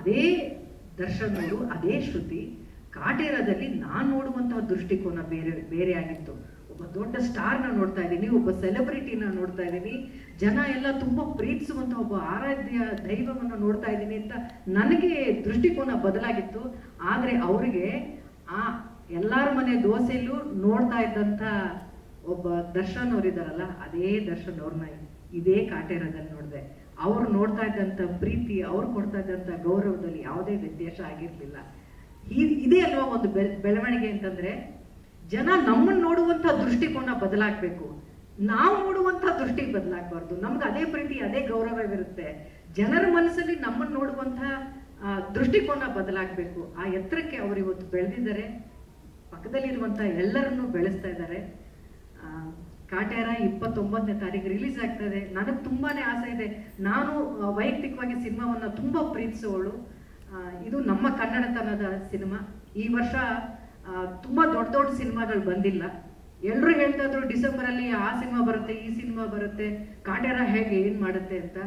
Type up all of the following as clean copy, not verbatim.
ಅದೇ ದರ್ಶನ್ ಅವರು, ಅದೇ ಶ್ರುತಿ, ಕಾಟೇರದಲ್ಲಿ ನಾನು ನೋಡುವಂತಹ ದೃಷ್ಟಿಕೋನ ಬೇರೆ ಆಗಿತ್ತು. ಒಬ್ಬ ದೊಡ್ಡ ಸ್ಟಾರ್ನ ನೋಡ್ತಾ ಇದ್ದೀನಿ, ಒಬ್ಬ ಸೆಲೆಬ್ರಿಟಿನ ನೋಡ್ತಾ ಇದ್ದೀನಿ, ಜನ ಎಲ್ಲ ತುಂಬಾ ಪ್ರೀತಿಸುವಂತ ಒಬ್ಬ ಆರಾಧ್ಯ ದೈವವನ್ನು ನೋಡ್ತಾ ಇದ್ದೀನಿ ಅಂತ ನನಗೆ ದೃಷ್ಟಿಕೋನ ಬದಲಾಗಿತ್ತು. ಆದ್ರೆ ಅವರಿಗೆ ಆ ಎಲ್ಲಾರ ಮನೆ ದೋಸೆಯಲ್ಲೂ ನೋಡ್ತಾ ಇದ್ದಂತ ಒಬ್ಬ ದರ್ಶನ್ ಅವರಿದ್ದಾರಲ್ಲ, ಅದೇ ದರ್ಶನ್ ಅವ್ರನ್ನ ಇದೇ ಕಾಟೇರದಲ್ಲಿ ನೋಡಿದೆ. ಅವ್ರು ನೋಡ್ತಾ ಇದ್ದಂತ ಪ್ರೀತಿ, ಅವ್ರು ಕೊಡ್ತಾ ಇದ್ದಂತ ಗೌರವದಲ್ಲಿ ಯಾವುದೇ ವ್ಯತ್ಯಾಸ ಆಗಿರ್ಲಿಲ್ಲ. ಇದೇ ಅಲ್ವಾ ಒಂದು ಬೆಳವಣಿಗೆ ಅಂತಂದ್ರೆ, ಜನ ನಮ್ಮನ್ನು ನೋಡುವಂತ ದೃಷ್ಟಿಕೋನ ಬದಲಾಗಬೇಕು, ನಾವು ನೋಡುವಂತ ದೃಷ್ಟಿ ಬದಲಾಗಬಾರ್ದು. ನಮ್ಗೆ ಅದೇ ಪ್ರೀತಿ, ಅದೇ ಗೌರವವಿರುತ್ತೆ. ಜನರ ಮನಸ್ಸಲ್ಲಿ ನಮ್ಮನ್ನು ನೋಡುವಂತ ದೃಷ್ಟಿಕೋನ ಬದಲಾಗಬೇಕು. ಆ ಎತ್ತರಕ್ಕೆ ಅವರು ಇವತ್ತು ಬೆಳೆದಿದ್ದಾರೆ. ಪಕ್ಕದಲ್ಲಿರುವಂತ ಎಲ್ಲರನ್ನು ಬೆಳೆಸ್ತಾ ಇದ್ದಾರೆ. ಕಾಟೇರ 29ನೇ ತಾರೀಕು ರಿಲೀಸ್ ಆಗ್ತಾ ಇದೆ. ನನಗೆ ತುಂಬಾನೇ ಆಸೆ ಇದೆ. ನಾನು ವೈಯಕ್ತಿಕವಾಗಿ ಸಿನಿಮಾವನ್ನ ತುಂಬಾ ಪ್ರೀತಿಸೋಳು. ಇದು ನಮ್ಮ ಕನ್ನಡತನದ ಸಿನಿಮಾ. ಈ ವರ್ಷ ತುಂಬಾ ದೊಡ್ಡ ದೊಡ್ಡ ಸಿನಿಮಾಗಳು ಬಂದಿಲ್ಲ. ಎಲ್ಲರೂ ಹೇಳ್ತಾ ಇದ್ರು ಡಿಸೆಂಬರ್ ಅಲ್ಲಿ ಆ ಸಿನಿಮಾ ಬರುತ್ತೆ, ಈ ಸಿನಿಮಾ ಬರುತ್ತೆ, ಕಾಟೇರ ಹೇಗೆ ಏನ್ ಮಾಡುತ್ತೆ ಅಂತ.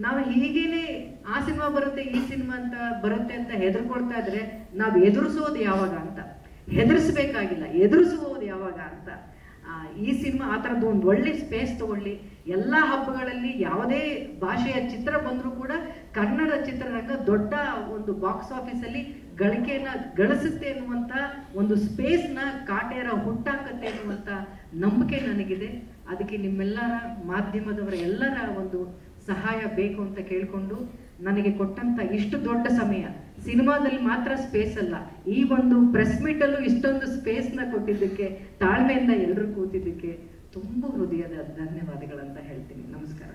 ನಾವು ಹೀಗೇನೆ ಆ ಸಿನಿಮಾ ಬರುತ್ತೆ, ಈ ಸಿನಿಮಾ ಅಂತ ಬರುತ್ತೆ ಅಂತ ಹೆದರ್ಕೊಳ್ತಾ ಇದ್ರೆ ನಾವು ಎದುರಿಸೋದು ಯಾವಾಗ ಅಂತ, ಹೆದರ್ಸ್ಬೇಕಾಗಿಲ್ಲ, ಎದುರಿಸುವುದು ಯಾವಾಗ ಅಂತ. ಈ ಸಿನಿಮಾ ಆ ಥರದ್ದು ಒಂದು ಒಳ್ಳೆ ಸ್ಪೇಸ್ ತಗೊಳ್ಳಿ. ಎಲ್ಲಾ ಹಬ್ಬಗಳಲ್ಲಿ ಯಾವುದೇ ಭಾಷೆಯ ಚಿತ್ರ ಬಂದರೂ ಕೂಡ ಕನ್ನಡ ಚಿತ್ರರಂಗ ದೊಡ್ಡ ಒಂದು ಬಾಕ್ಸ್ ಆಫೀಸ್ ಅಲ್ಲಿ ಗಳಿಕೆಯನ್ನ ಗಳಿಸುತ್ತೆ ಅನ್ನುವಂತ ಒಂದು ಸ್ಪೇಸ್ನ ಕಾಟೇರ ಹುಟ್ಟಾಕತ್ತೆ ಅನ್ನುವಂತ ನಂಬಿಕೆ ನನಗಿದೆ. ಅದಕ್ಕೆ ನಿಮ್ಮೆಲ್ಲರ ಮಾಧ್ಯಮದವರ ಎಲ್ಲರ ಒಂದು ಸಹಾಯ ಬೇಕು ಅಂತ ಕೇಳ್ಕೊಂಡು, ನನಗೆ ಕೊಟ್ಟಂತ ಇಷ್ಟು ದೊಡ್ಡ ಸಮಯ, ಸಿನಿಮಾದಲ್ಲಿ ಮಾತ್ರ ಸ್ಪೇಸ್ ಅಲ್ಲ, ಈ ಒಂದು ಪ್ರೆಸ್ ಮೀಟ್ ಅಲ್ಲೂ ಇಷ್ಟೊಂದು ಸ್ಪೇಸ್ನ ಕೊಟ್ಟಿದ್ದಕ್ಕೆ, ತಾಳ್ಮೆಯಿಂದ ಎಲ್ಲರೂ ಕೂತಿದ್ದಕ್ಕೆ ತುಂಬ ಹೃದಯದ ಧನ್ಯವಾದಗಳಂತ ಹೇಳ್ತೀನಿ. ನಮಸ್ಕಾರ.